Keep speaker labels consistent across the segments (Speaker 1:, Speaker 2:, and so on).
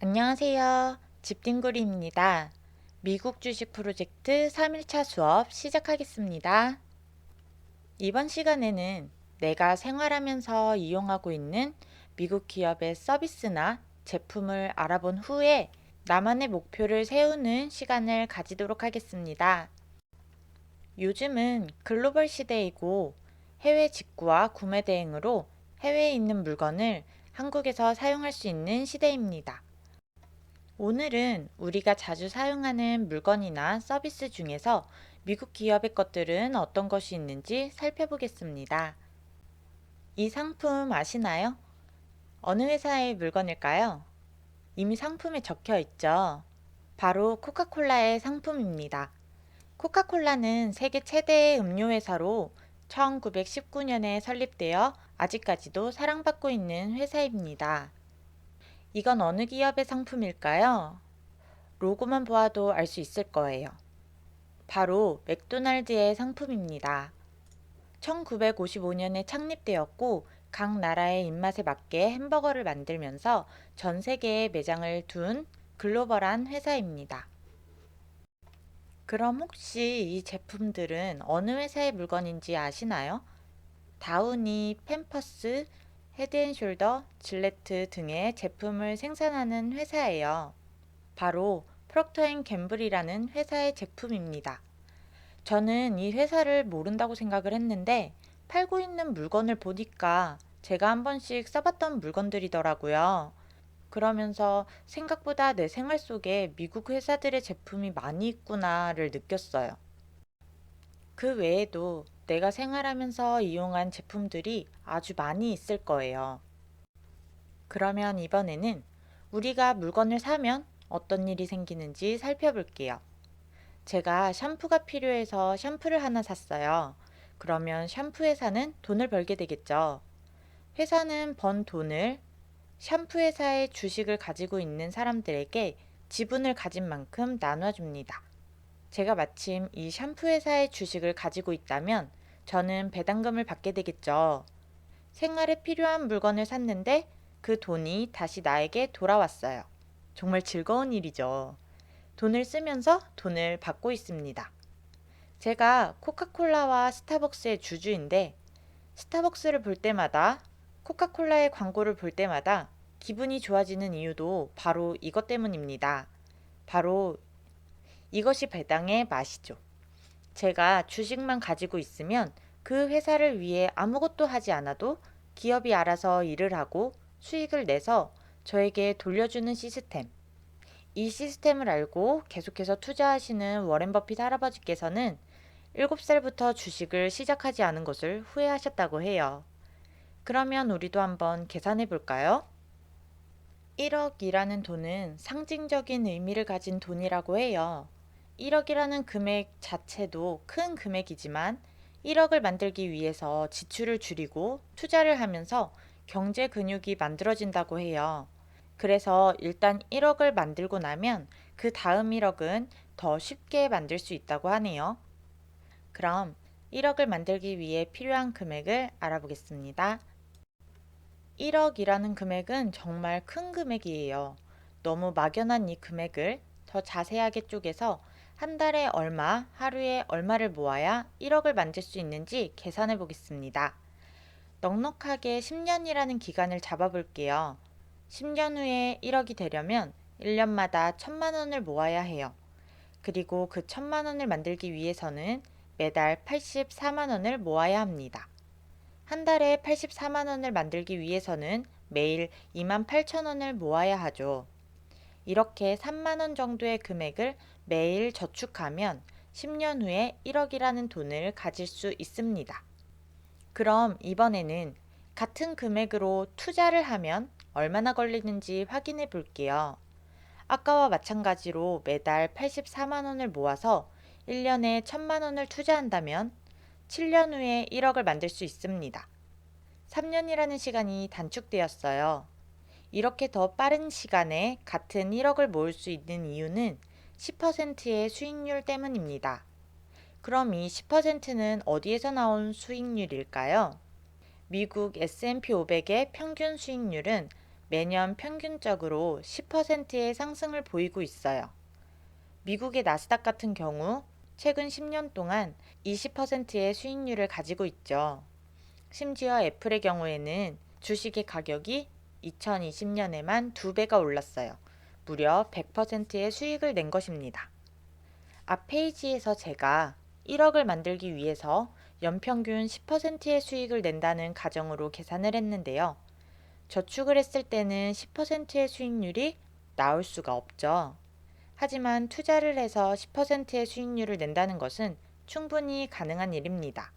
Speaker 1: 안녕하세요. 집딩구리입니다. 미국 주식 프로젝트 3일차 수업 시작하겠습니다. 이번 시간에는 내가 생활하면서 이용하고 있는 미국 기업의 서비스나 제품을 알아본 후에 나만의 목표를 세우는 시간을 가지도록 하겠습니다. 요즘은 글로벌 시대이고 해외 직구와 구매 대행으로 해외에 있는 물건을 한국에서 사용할 수 있는 시대입니다. 오늘은 우리가 자주 사용하는 물건이나 서비스 중에서 미국 기업의 것들은 어떤 것이 있는지 살펴보겠습니다. 이 상품 아시나요? 어느 회사의 물건일까요? 이미 상품에 적혀 있죠. 바로 코카콜라의 상품입니다. 코카콜라는 세계 최대의 음료 회사로 1919년에 설립되어 아직까지도 사랑받고 있는 회사입니다. 이건 어느 기업의 상품일까요? 로고만 보아도 알 수 있을 거예요. 바로 맥도날드의 상품입니다. 1955년에 창립되었고 각 나라의 입맛에 맞게 햄버거를 만들면서 전 세계에 매장을 둔 글로벌한 회사입니다. 그럼 혹시 이 제품들은 어느 회사의 물건인지 아시나요? 다우니, 팸퍼스, 헤드앤숄더, 질레트 등의 제품을 생산하는 회사예요. 바로 프록터앤갬블이라는 회사의 제품입니다. 저는 이 회사를 모른다고 생각을 했는데 팔고 있는 물건을 보니까 제가 한 번씩 써봤던 물건들이더라고요. 그러면서 생각보다 내 생활 속에 미국 회사들의 제품이 많이 있구나를 느꼈어요. 그 외에도 내가 생활하면서 이용한 제품들이 아주 많이 있을 거예요. 그러면 이번에는 우리가 물건을 사면 어떤 일이 생기는지 살펴볼게요. 제가 샴푸가 필요해서 샴푸를 하나 샀어요. 그러면 샴푸 회사는 돈을 벌게 되겠죠. 회사는 번 돈을 샴푸 회사의 주식을 가지고 있는 사람들에게 지분을 가진 만큼 나눠줍니다. 제가 마침 이 샴푸 회사의 주식을 가지고 있다면 저는 배당금을 받게 되겠죠. 생활에 필요한 물건을 샀는데 그 돈이 다시 나에게 돌아왔어요. 정말 즐거운 일이죠. 돈을 쓰면서 돈을 받고 있습니다. 제가 코카콜라와 스타벅스의 주주인데 스타벅스를 볼 때마다 코카콜라의 광고를 볼 때마다 기분이 좋아지는 이유도 바로 이것 때문입니다. 바로 이것이 배당의 맛이죠. 제가 주식만 가지고 있으면 그 회사를 위해 아무것도 하지 않아도 기업이 알아서 일을 하고 수익을 내서 저에게 돌려주는 시스템. 이 시스템을 알고 계속해서 투자하시는 워렌 버핏 할아버지께서는 7살부터 주식을 시작하지 않은 것을 후회하셨다고 해요. 그러면 우리도 한번 계산해 볼까요? 1억이라는 돈은 상징적인 의미를 가진 돈이라고 해요. 1억이라는 금액 자체도 큰 금액이지만 1억을 만들기 위해서 지출을 줄이고 투자를 하면서 경제 근육이 만들어진다고 해요. 그래서 일단 1억을 만들고 나면 그 다음 1억은 더 쉽게 만들 수 있다고 하네요. 그럼 1억을 만들기 위해 필요한 금액을 알아보겠습니다. 1억이라는 금액은 정말 큰 금액이에요. 너무 막연한 이 금액을 더 자세하게 쪼개서 한 달에 얼마, 하루에 얼마를 모아야 1억을 만들 수 있는지 계산해 보겠습니다. 넉넉하게 10년이라는 기간을 잡아볼게요. 10년 후에 1억이 되려면 1년마다 1000만 원을 모아야 해요. 그리고 그 1000만 원을 만들기 위해서는 매달 84만 원을 모아야 합니다. 한 달에 84만 원을 만들기 위해서는 매일 2만 8천 원을 모아야 하죠. 이렇게 3만 원 정도의 금액을 매일 저축하면 10년 후에 1억이라는 돈을 가질 수 있습니다. 그럼 이번에는 같은 금액으로 투자를 하면 얼마나 걸리는지 확인해 볼게요. 아까와 마찬가지로 매달 84만 원을 모아서 1년에 1000만 원을 투자한다면 7년 후에 1억을 만들 수 있습니다. 3년이라는 시간이 단축되었어요. 이렇게 더 빠른 시간에 같은 1억을 모을 수 있는 이유는 10%의 수익률 때문입니다. 그럼 이 10%는 어디에서 나온 수익률일까요? 미국 S&P 500의 평균 수익률은 매년 평균적으로 10%의 상승을 보이고 있어요. 미국의 나스닥 같은 경우 최근 10년 동안 20%의 수익률을 가지고 있죠. 심지어 애플의 경우에는 주식의 가격이 2020년에만 2배가 올랐어요. 무려 100%의 수익을 낸 것입니다. 앞 페이지에서 제가 1억을 만들기 위해서 연평균 10%의 수익을 낸다는 가정으로 계산을 했는데요. 저축을 했을 때는 10%의 수익률이 나올 수가 없죠. 하지만 투자를 해서 10%의 수익률을 낸다는 것은 충분히 가능한 일입니다.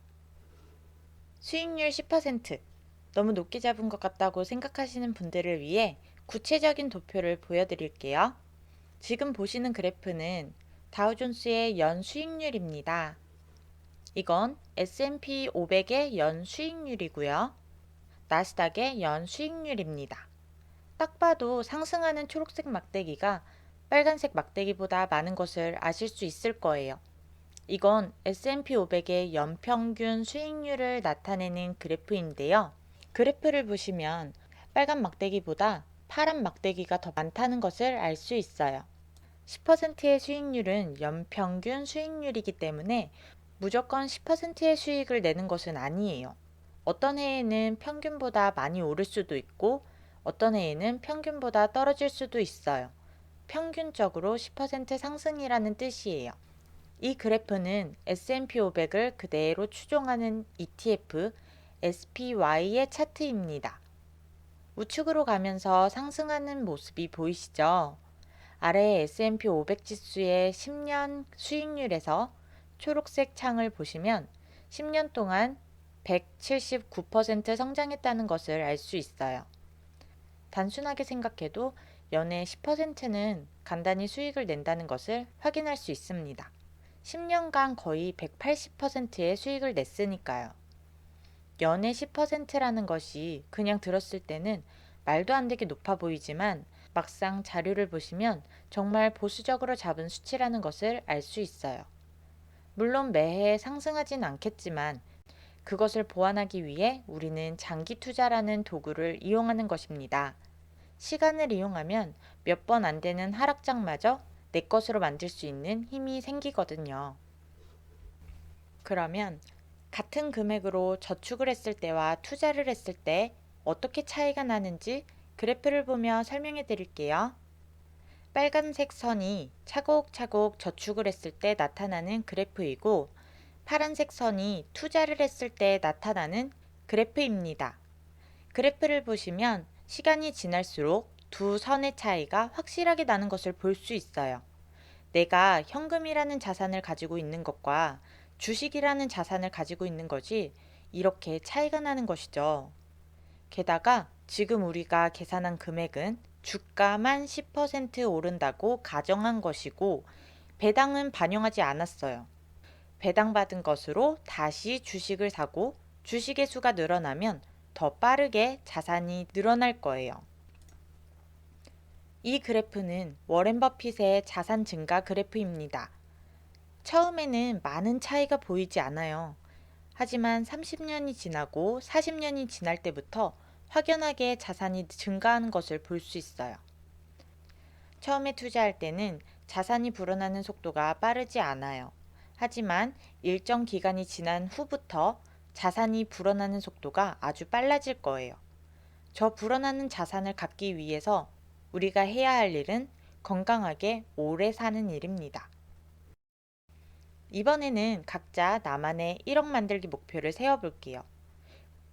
Speaker 1: 수익률 10%, 너무 높게 잡은 것 같다고 생각하시는 분들을 위해 구체적인 도표를 보여드릴게요. 지금 보시는 그래프는 다우존스의 연 수익률입니다. 이건 S&P 500의 연 수익률이고요. 나스닥의 연 수익률입니다. 딱 봐도 상승하는 초록색 막대기가 빨간색 막대기보다 많은 것을 아실 수 있을 거예요. 이건 S&P 500의 연평균 수익률을 나타내는 그래프인데요. 그래프를 보시면 빨간 막대기보다 파란 막대기가 더 많다는 것을 알 수 있어요. 10%의 수익률은 연평균 수익률이기 때문에 무조건 10%의 수익을 내는 것은 아니에요. 어떤 해에는 평균보다 많이 오를 수도 있고 어떤 해에는 평균보다 떨어질 수도 있어요. 평균적으로 10% 상승이라는 뜻이에요. 이 그래프는 S&P 500을 그대로 추종하는 ETF SPY의 차트입니다. 우측으로 가면서 상승하는 모습이 보이시죠? 아래 S&P 500 지수의 10년 수익률에서 초록색 창을 보시면 10년 동안 179% 성장했다는 것을 알 수 있어요. 단순하게 생각해도 연에 10%는 간단히 수익을 낸다는 것을 확인할 수 있습니다. 10년간 거의 180%의 수익을 냈으니까요. 연에 10%라는 것이 그냥 들었을 때는 말도 안 되게 높아 보이지만 막상 자료를 보시면 정말 보수적으로 잡은 수치라는 것을 알 수 있어요. 물론 매해 상승하진 않겠지만 그것을 보완하기 위해 우리는 장기 투자라는 도구를 이용하는 것입니다. 시간을 이용하면 몇 번 안 되는 하락장마저 내 것으로 만들 수 있는 힘이 생기거든요. 그러면 같은 금액으로 저축을 했을 때와 투자를 했을 때 어떻게 차이가 나는지 그래프를 보며 설명해 드릴게요. 빨간색 선이 차곡차곡 저축을 했을 때 나타나는 그래프이고 파란색 선이 투자를 했을 때 나타나는 그래프입니다. 그래프를 보시면 시간이 지날수록 두 선의 차이가 확실하게 나는 것을 볼 수 있어요. 내가 현금이라는 자산을 가지고 있는 것과 주식이라는 자산을 가지고 있는 것이 이렇게 차이가 나는 것이죠. 게다가 지금 우리가 계산한 금액은 주가만 10% 오른다고 가정한 것이고 배당은 반영하지 않았어요. 배당받은 것으로 다시 주식을 사고 주식의 수가 늘어나면 더 빠르게 자산이 늘어날 거예요. 이 그래프는 워렌 버핏의 자산 증가 그래프입니다. 처음에는 많은 차이가 보이지 않아요. 하지만 30년이 지나고 40년이 지날 때부터 확연하게 자산이 증가하는 것을 볼 수 있어요. 처음에 투자할 때는 자산이 불어나는 속도가 빠르지 않아요. 하지만 일정 기간이 지난 후부터 자산이 불어나는 속도가 아주 빨라질 거예요. 저 불어나는 자산을 갖기 위해서 우리가 해야 할 일은 건강하게 오래 사는 일입니다. 이번에는 각자 나만의 1억 만들기 목표를 세워볼게요.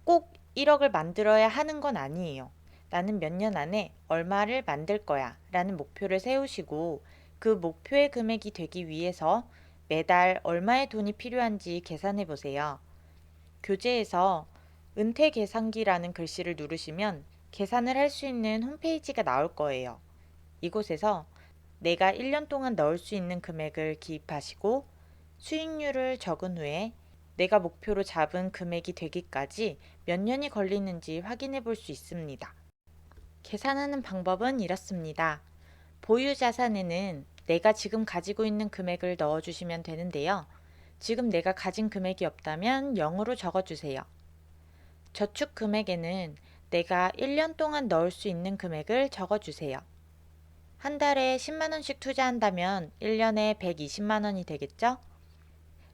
Speaker 1: 꼭 1억을 만들어야 하는 건 아니에요. 나는 몇 년 안에 얼마를 만들 거야 라는 목표를 세우시고 그 목표의 금액이 되기 위해서 매달 얼마의 돈이 필요한지 계산해 보세요. 교재에서 은퇴 계산기라는 글씨를 누르시면 계산을 할 수 있는 홈페이지가 나올 거예요. 이곳에서 내가 1년 동안 넣을 수 있는 금액을 기입하시고 수익률을 적은 후에 내가 목표로 잡은 금액이 되기까지 몇 년이 걸리는지 확인해 볼 수 있습니다. 계산하는 방법은 이렇습니다. 보유 자산에는 내가 지금 가지고 있는 금액을 넣어주시면 되는데요. 지금 내가 가진 금액이 없다면 0으로 적어주세요. 저축 금액에는 내가 1년 동안 넣을 수 있는 금액을 적어주세요. 한 달에 10만 원씩 투자한다면 1년에 120만 원이 되겠죠?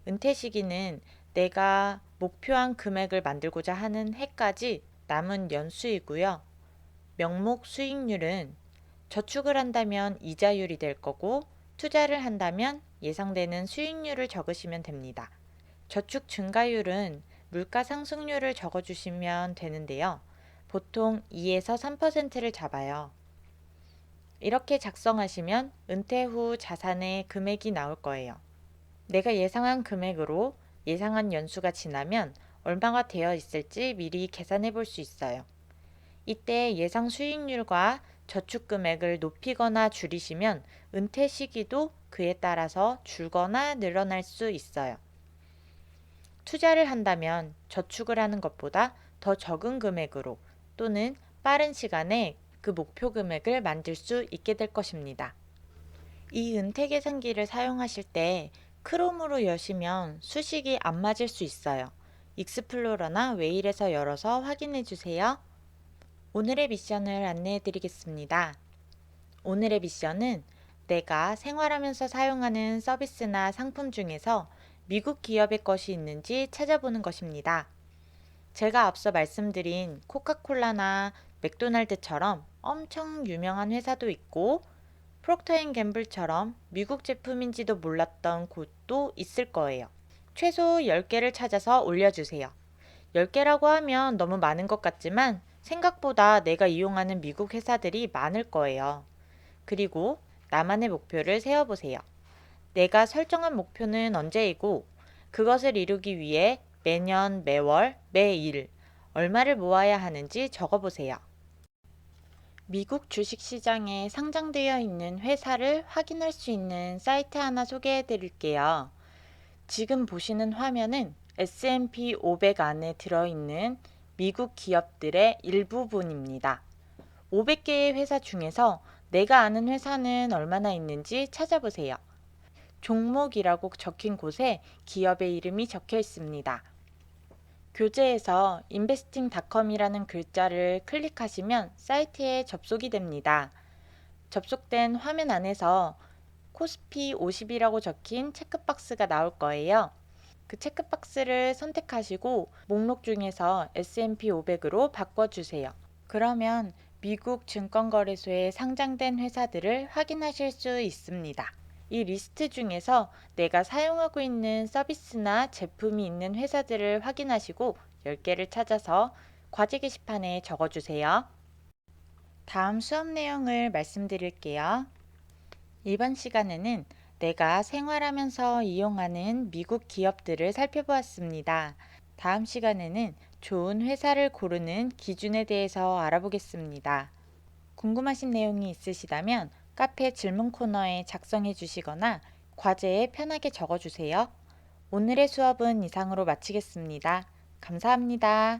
Speaker 1: 은퇴 시기는 내가 목표한 금액을 만들고자 하는 해까지 남은 연수이고요. 명목 수익률은 저축을 한다면 이자율이 될 거고 투자를 한다면 예상되는 수익률을 적으시면 됩니다. 저축 증가율은 물가 상승률을 적어주시면 되는데요. 보통 2에서 3%를 잡아요. 이렇게 작성하시면 은퇴 후 자산의 금액이 나올 거예요. 내가 예상한 금액으로 예상한 연수가 지나면 얼마가 되어 있을지 미리 계산해 볼 수 있어요. 이때 예상 수익률과 저축 금액을 높이거나 줄이시면 은퇴 시기도 그에 따라서 줄거나 늘어날 수 있어요. 투자를 한다면 저축을 하는 것보다 더 적은 금액으로 또는 빠른 시간에 그 목표 금액을 만들 수 있게 될 것입니다. 이 은퇴 계산기를 사용하실 때 크롬으로 여시면 수식이 안 맞을 수 있어요. 익스플로러나 웨일에서 열어서 확인해 주세요. 오늘의 미션을 안내해 드리겠습니다. 오늘의 미션은 내가 생활하면서 사용하는 서비스나 상품 중에서 미국 기업의 것이 있는지 찾아보는 것입니다. 제가 앞서 말씀드린 코카콜라나 맥도날드처럼 엄청 유명한 회사도 있고 프록터앤갬블처럼 미국 제품인지도 몰랐던 곳도 있을 거예요. 최소 10개를 찾아서 올려주세요. 10개라고 하면 너무 많은 것 같지만 생각보다 내가 이용하는 미국 회사들이 많을 거예요. 그리고 나만의 목표를 세워보세요. 내가 설정한 목표는 언제이고 그것을 이루기 위해 매년, 매월, 매일 얼마를 모아야 하는지 적어보세요. 미국 주식시장에 상장되어 있는 회사를 확인할 수 있는 사이트 하나 소개해 드릴게요. 지금 보시는 화면은 S&P 500 안에 들어있는 미국 기업들의 일부분입니다. 500개의 회사 중에서 내가 아는 회사는 얼마나 있는지 찾아보세요. 종목이라고 적힌 곳에 기업의 이름이 적혀 있습니다. 교재에서 investing.com이라는 글자를 클릭하시면 사이트에 접속이 됩니다. 접속된 화면 안에서 코스피 50이라고 적힌 체크박스가 나올 거예요. 그 체크박스를 선택하시고 목록 중에서 S&P 500으로 바꿔주세요. 그러면 미국 증권거래소에 상장된 회사들을 확인하실 수 있습니다. 이 리스트 중에서 내가 사용하고 있는 서비스나 제품이 있는 회사들을 확인하시고 10개를 찾아서 과제 게시판에 적어주세요. 다음 수업 내용을 말씀드릴게요. 이번 시간에는 내가 생활하면서 이용하는 미국 기업들을 살펴보았습니다. 다음 시간에는 좋은 회사를 고르는 기준에 대해서 알아보겠습니다. 궁금하신 내용이 있으시다면 카페 질문 코너에 작성해 주시거나 과제에 편하게 적어 주세요. 오늘의 수업은 이상으로 마치겠습니다. 감사합니다.